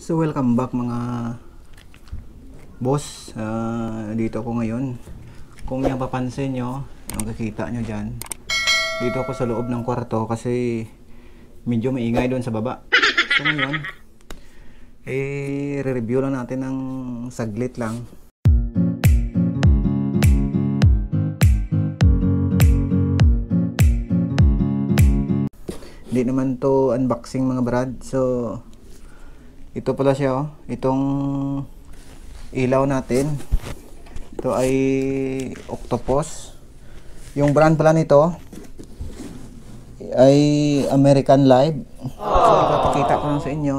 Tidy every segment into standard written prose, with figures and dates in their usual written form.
So welcome back mga boss. Dito ako ngayon. Kung yung papansin nyo, makikita nyo dyan, dito ako sa loob ng kwarto kasi medyo maingay doon sa baba. So ngayon, re-review lang natin ng saglit lang. Hindi naman to unboxing mga brad. So ito pala siya, oh. Itong ilaw natin, ito ay Octopus. Yung brand pala nito ay American Live. So ipapakita ko lang sa inyo.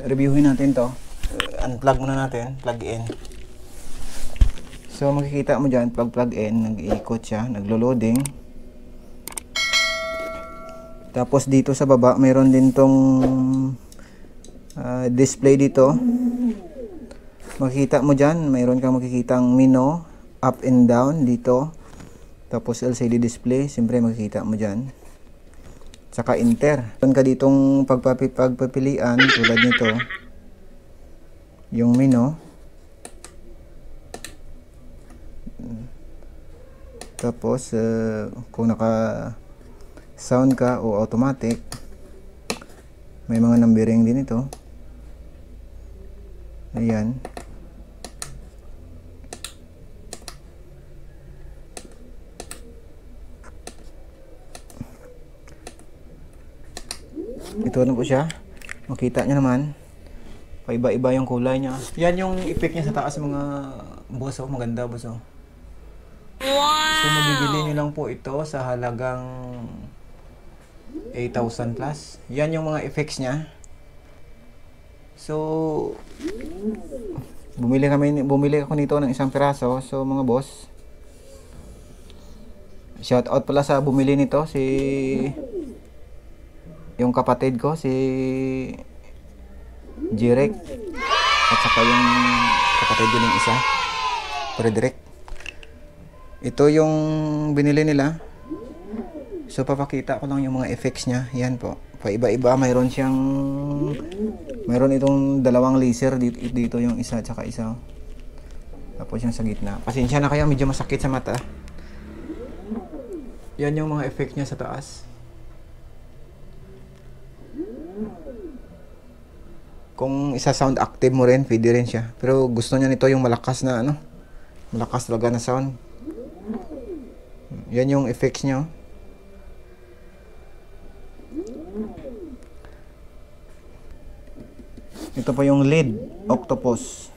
Reviewin natin to. Unplug muna natin, plug in. So makikita mo dyan, pag plug in, nag-iikot siya, naglo-loading. Tapos dito sa baba mayroon din tong display dito. Makikita mo dyan, mayroon kang makikitang menu up and down dito. Tapos LCD display, siyempre makikita mo dyan. Saka enter. Meron ka ditong pagpapilian tulad nito, yung menu. Tapos kung naka sound ka o automatic, may mga numbering din ito. Ayan. Ito na po siya. Makita nyo naman, paiba-iba yung kulay niya. Yan yung effect niya sa taas mga boss. Maganda boss. So mabibili nyo lang po ito sa halagang 8,000 plus. Yan yung mga effects niya. So bumili ako nito ng isang piraso. So mga boss, shout out pala sa bumili nito, si yung kapatid ko, si Jirek, at saka yung kapatid ko ng isa, Frederick. Ito yung binili nila. So papakita ko lang yung mga effects niya. Yan po, paiba-iba. Mayroon itong dalawang laser dito yung isa at saka isa. Tapos yung sa gitna. Pasensya na kayo, medyo masakit sa mata. Yan yung mga effect niya sa taas. Kung isa sound active mo rin, pwede rin siya. Pero gusto niya nito yung malakas na malakas talaga na sound. Yan yung effects niya. Ito pa yung LED Octopus.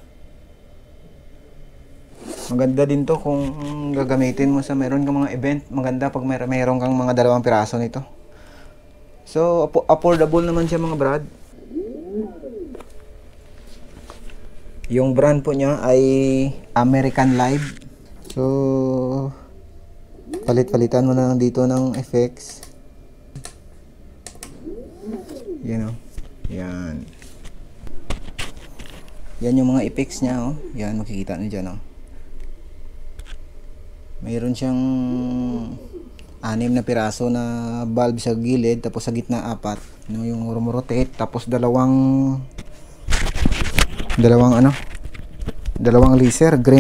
Maganda din to kung gagamitin mo sa meron kang mga event. Maganda pag mayroon kang mga dalawang piraso nito. So affordable naman siya mga brad. Yung brand po niya ay American Live. So palit-palitan mo na lang dito ng effects. Yan Yan. Yan yung mga effects niya, Yan, makikita niyo dyan, Mayroon siyang 6 na piraso na bulb sa gilid, tapos sa gitna 4, yung rotate, tapos dalawang laser, green